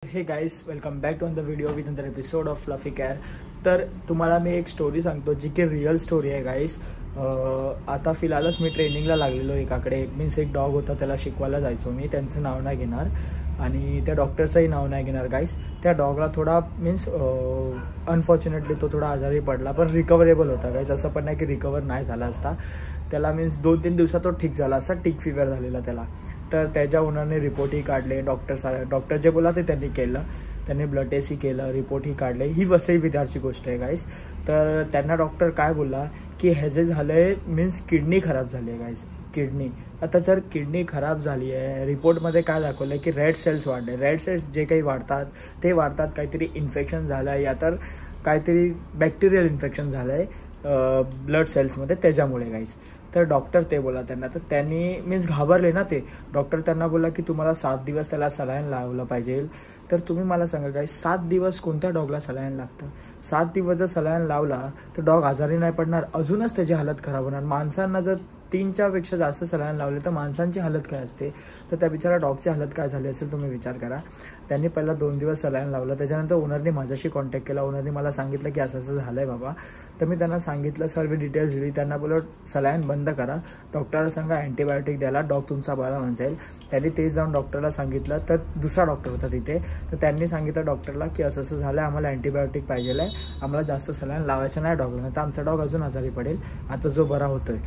हे guys, welcome back to the video with another episode of Fluffy Care. तर तुम्हाला मी एक स्टोरी सांगतो जी की रिअल स्टोरी आहे गाइस। आता फिलहालच मी ट्रेनिंगला लागलेलो एकाकडे। मीन्स एक डॉग होता, त्याला शिकवायला जायचो मी। त्यांचं नाव नाही घेणार आणि त्या डॉक्टरचंही नाव नाही घेणार गाइस। त्या डॉगला थोडा मीन्स अनफॉर्च्युनेटली तो थोडा आजारी पडला, पण रिकवरेबल होता गाइस। असं पण नाही की रिकवर नाही झाला असता। त्याला मीन्स 2-3 दिवसात तो ठीक झाला असता। टिक फिवर झालेला त्याला। तर त्याच्या ओनरने रिपोर्टही काढले। डॉक्टर जे बोला ते त्यांनी केलं। त्यांनी ब्लड टेस्टही केलं, रिपोर्टही काढले। ही वसई विदारची गोष्ट आहे गाइस। तर त्यांना डॉक्टर काय बोलला की हे जे झालंय मीन्स किडनी खराब झाली आहे गाइस। किडनी आता जर किडनी खराब झाली आहे, रिपोर्टमध्ये काय दाखवलं की रेड सेल्स वाढले। रेड सेल्स जे काही वाढतात ते वाढतात काहीतरी इन्फेक्शन झालं आहे या तर काहीतरी बॅक्टेरियल इन्फेक्शन झालं आहे ब्लड सेल्समध्ये, त्याच्यामुळे गाइस। तर डॉक्टर ते बोला त्यांना। तर त्यांनी मीन्स घाबरले ना ते। डॉक्टर त्यांना बोला की तुम्हाला 7 दिवस त्याला सलाईन लावलं पाहिजे। तर तुम्ही मला सांगा गाइस, 7 दिवस कोणत्या डॉगला सलाईन लागतं? 7 दिवस जर सलाईन लावला तर डॉग आजारी नाही पडणार, अजूनच त्याची हालत खराब होणार। माणसांना जर 3च्या पेक्षा जास्त सलाईन लावले तर माणसांची हालत काय असते, तर त्या बिचारा डॉगची हालत काय झाली असेल तुम्ही विचार करा। त्यांनी पहिला 2 दिवस सलाईन लावलं। त्याच्यानंतर ओनरने माझ्याशी कॉन्टॅक्ट केला। ओनरने मला सांगितलं की असं असं झालंय बाबा। तर मी त्यांना सांगितलं, सर्व डिटेल्स दिली। त्यांना बोललो सलाईन बंद करा, डॉक्टरला सांगा अँटीबायोटिक द्यायला, डॉग तुमचा बरा होऊन जाईल। त्यांनी तेच जाऊन डॉक्टरला सांगितलं। तर दुसरा डॉक्टर होता तिथे। तर त्यांनी सांगितलं डॉक्टरला की असं असं झालं, आम्हाला अँटीबायोटिक पाहिजे आहे, आम्हाला जास्त सलाईन लावायचं नाही डॉगला, तर आमचा डॉग अजून आजारी पडेल आता जो बरा होतोय।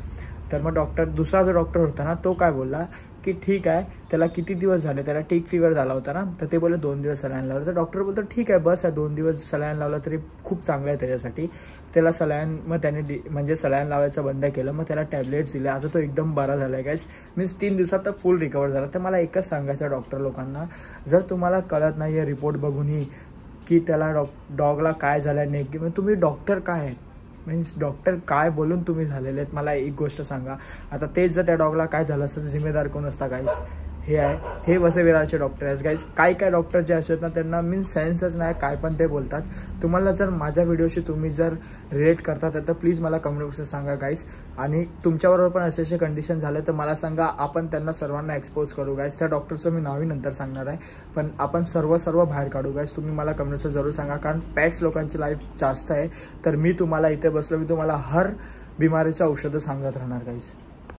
तर मग दुसरा जो डॉक्टर होता ना, तो काय बोलला की ठीक आहे, त्याला किती दिवस झाले, त्याला टिक फिवर झाला होता ना, तर ते बोलले 2 दिवस सलाईन लावलं। तर डॉक्टर बोलतो ठीक आहे, बस आहे 2 दिवस सलाईन लावलं तरी खूप चांगलं आहे त्याच्यासाठी। त्याला सलाईन मग त्याने म्हणजे सलाईन लावायचं बंद केलं। मग त्याला टॅबलेट्स दिले। आता तो एकदम बरा झाला आहे गाइस। मीन्स 3 दिवसात तर फुल रिकवर झाला। तर मला एकच सांगायचं डॉक्टर लोकांना, जर तुम्हाला कळत नाही आहे रिपोर्ट बघूनही की त्याला डॉगला काय झालं आहे नेमकी, मग तुम्ही डॉक्टर काय आहे, मीन्स डॉक्टर काय बोलून तुम्ही झालेले आहेत, मला एक गोष्ट सांगा। आता तेच जर त्या डॉगला काय झालं असतं, जिम्मेदार कोण असता गाइस? हे आहे, हे वसई विरारचे डॉक्टर आहेत गाइस। काय डॉक्टर जे असतात ना, त्यांना मीन्स सेन्सच नाही, काय पण ते बोलतात। तुम्हाला जर माझ्या व्हिडिओशी तुम्ही जर रिलेट करतात तर प्लीज मला कमेंट बॉक्समध्ये सांगा गाइस। आणि तुमच्याबरोबर पण असे कंडिशन झाले तर मला सांगा, आपण त्यांना सर्वांना एक्सपोज करू गाइस। त्या डॉक्टरचं मी नावही नंतर सांगणार आहे, पण आपण सर्व बाहेर काढू गाइस। तुम्ही मला कमेंट बॉक्समध्ये जरूर सांगा, कारण पॅट्स लोकांची लाईफ जास्त आहे। तर मी तुम्हाला इथे बसलो, मी तुम्हाला हर बिमारीचं औषधं सांगत राहणार गाइस।